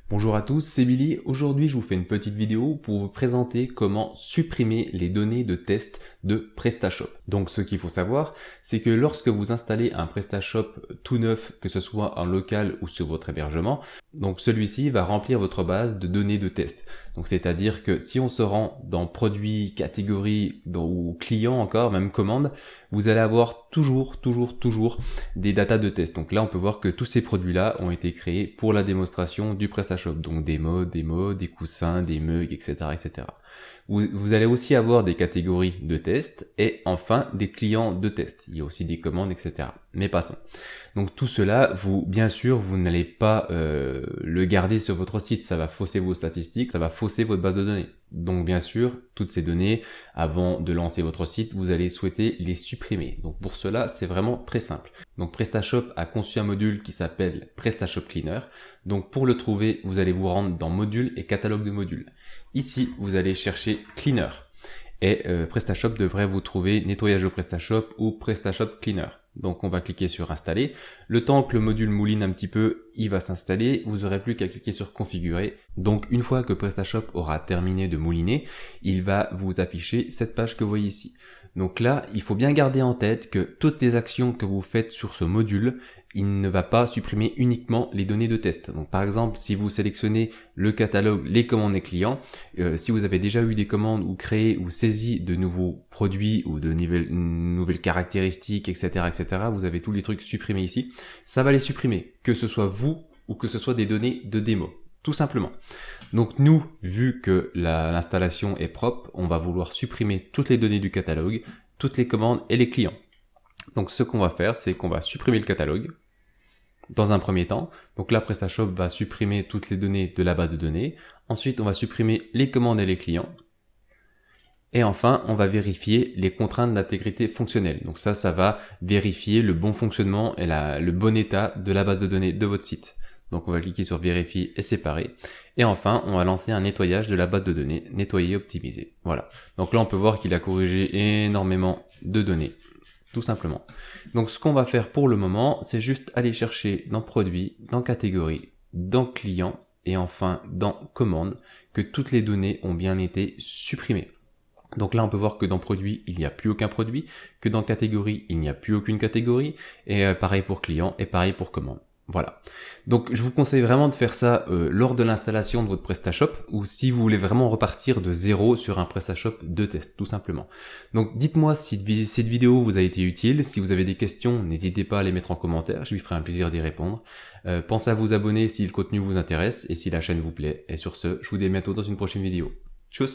Bonjour à tous, c'est Billy. Aujourd'hui, je vous fais une petite vidéo pour vous présenter comment supprimer les données de test de PrestaShop. Donc, ce qu'il faut savoir, c'est que lorsque vous installez un PrestaShop tout neuf, que ce soit en local ou sur votre hébergement, donc celui-ci va remplir votre base de données de test. Donc, c'est-à-dire que si on se rend dans produits, catégories ou clients encore, même commande, vous allez avoir toujours des datas de test. Donc là, on peut voir que tous ces produits-là ont été créés pour la démonstration du PrestaShop. Donc des modes, des coussins, des mugs, etc., etc. Vous allez aussi avoir des catégories de test et enfin des clients de test. Il y a aussi des commandes, etc. Mais passons. Donc tout cela, bien sûr, vous n'allez pas le garder sur votre site. Ça va fausser vos statistiques, ça va fausser votre base de données. Donc bien sûr, toutes ces données, avant de lancer votre site, vous allez souhaiter les supprimer. Donc pour cela, c'est vraiment très simple. Donc PrestaShop a conçu un module qui s'appelle PrestaShop Cleaner. Donc pour le trouver, vous allez vous rendre dans Modules et Catalogue de modules. Ici, vous allez chercher Cleaner. Et PrestaShop devrait vous trouver nettoyage de PrestaShop ou PrestaShop Cleaner. Donc on va cliquer sur installer. Le temps que le module mouline un petit peu, il va s'installer. Vous n'aurez plus qu'à cliquer sur configurer. Donc une fois que PrestaShop aura terminé de mouliner, il va vous afficher cette page que vous voyez ici. Donc là, il faut bien garder en tête que toutes les actions que vous faites sur ce module, il ne va pas supprimer uniquement les données de test. Donc par exemple, si vous sélectionnez le catalogue, les commandes des clients, si vous avez déjà eu des commandes ou créé ou saisi de nouveaux produits ou de nouvelles caractéristiques, etc., vous avez tous les trucs supprimés ici, ça va les supprimer, que ce soit vous ou que ce soit des données de démo, tout simplement. Donc nous, vu que l'installation est propre, on va vouloir supprimer toutes les données du catalogue, toutes les commandes et les clients. Donc ce qu'on va faire, c'est qu'on va supprimer le catalogue dans un premier temps. Donc là, PrestaShop va supprimer toutes les données de la base de données. Ensuite, on va supprimer les commandes et les clients. Et enfin, on va vérifier les contraintes d'intégrité fonctionnelle. Donc ça va vérifier le bon fonctionnement et le bon état de la base de données de votre site. Donc on va cliquer sur vérifier et séparer. Et enfin, on va lancer un nettoyage de la base de données, nettoyer, optimiser. Voilà. Donc là, on peut voir qu'il a corrigé énormément de données, tout simplement. Donc ce qu'on va faire pour le moment, c'est juste aller chercher dans produits, dans catégorie, dans client et enfin dans commande, que toutes les données ont bien été supprimées. Donc là, on peut voir que dans produit, il n'y a plus aucun produit, que dans catégorie, il n'y a plus aucune catégorie, et pareil pour client et pareil pour commande. Voilà. Donc je vous conseille vraiment de faire ça lors de l'installation de votre PrestaShop ou si vous voulez vraiment repartir de zéro sur un PrestaShop de test, tout simplement. Donc dites-moi si cette vidéo vous a été utile. Si vous avez des questions, n'hésitez pas à les mettre en commentaire. Je lui ferai un plaisir d'y répondre. Pensez à vous abonner si le contenu vous intéresse et si la chaîne vous plaît. Et sur ce, je vous dis à bientôt dans une prochaine vidéo. Tchuss!